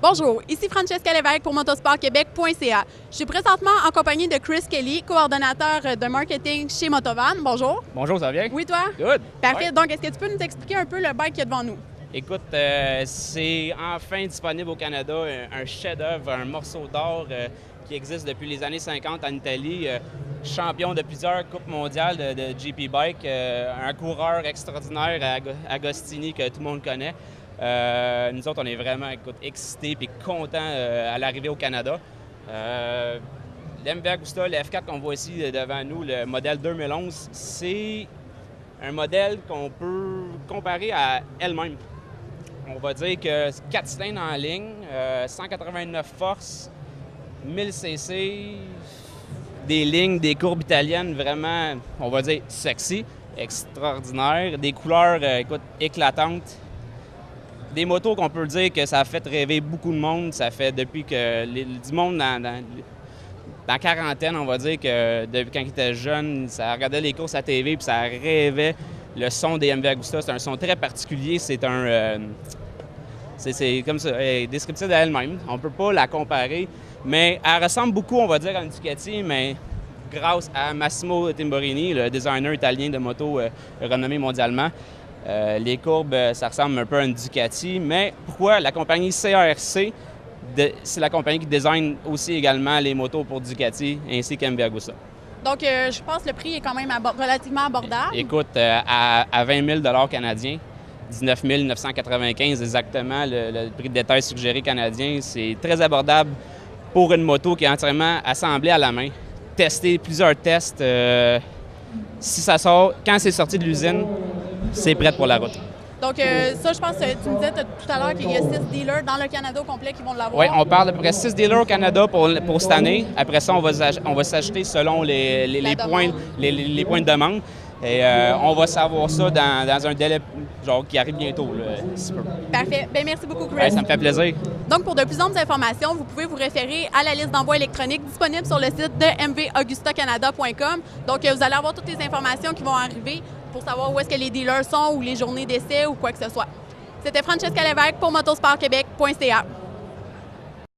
Bonjour, ici Francesca Lévesque pour motosportquebec.ca. Je suis présentement en compagnie de Chris Kelly, coordonnateur de marketing chez Motovan. Bonjour. Bonjour, ça va bien? Oui, toi? Good. Parfait. Ouais. Donc, est-ce que tu peux nous expliquer un peu le bike qu'il y a devant nous? Écoute, c'est enfin disponible au Canada, un chef-d'œuvre, un morceau d'or qui existe depuis les années 50 en Italie, champion de plusieurs coupes mondiales de GP Bike, un coureur extraordinaire, Agostini, que tout le monde connaît. Nous autres, on est vraiment excités et contents à l'arrivée au Canada. L'MV Agusta, le F4 qu'on voit ici devant nous, le modèle 2011, c'est un modèle qu'on peut comparer à elle-même. On va dire que 4 cylindres en ligne, 189 forces, 1000 cc, des lignes, des courbes italiennes vraiment, on va dire, sexy, extraordinaires, des couleurs, éclatantes. Des motos qu'on peut dire que ça a fait rêver beaucoup de monde. Ça fait depuis que du monde dans la quarantaine, on va dire que depuis quand ils étaient jeunes, ça regardait les courses à TV puis ça rêvait. Le son des MV Agusta, c'est un son très particulier. C'est comme ça, elle est descriptive d'elle-même. On ne peut pas la comparer, mais elle ressemble beaucoup, on va dire, à une Ducati, mais grâce à Massimo Timburini, le designer italien de moto renommé mondialement. Les courbes, ça ressemble un peu à une Ducati, mais pourquoi la compagnie CARC, c'est la compagnie qui design aussi également les motos pour Ducati ainsi qu'MV Agusta. Donc, je pense que le prix est quand même relativement abordable. Écoute, à 20 000 canadiens, 19 995 exactement, le prix de détail suggéré canadien, c'est très abordable pour une moto qui est entièrement assemblée à la main. Testé plusieurs tests. Si ça sort, quand c'est sorti de l'usine, c'est prêt pour la route. Donc, ça, je pense que tu me disais tout à l'heure qu'il y a 6 dealers dans le Canada au complet qui vont l'avoir. Oui, on parle d'à peu près 6 dealers au Canada pour cette année. Après ça, on va s'acheter selon les points de demande. Et on va savoir ça dans un délai qui arrive bientôt, là, si peu. Parfait. Bien, merci beaucoup, Chris. Ouais, ça me fait plaisir. Donc, pour de plus amples informations, vous pouvez vous référer à la liste d'envoi électronique disponible sur le site de mvagustacanada.com. Donc, vous allez avoir toutes les informations qui vont arriver pour savoir où est-ce que les dealers sont ou les journées d'essai ou quoi que ce soit. C'était Francesca Lévesque pour motosportquebec.ca.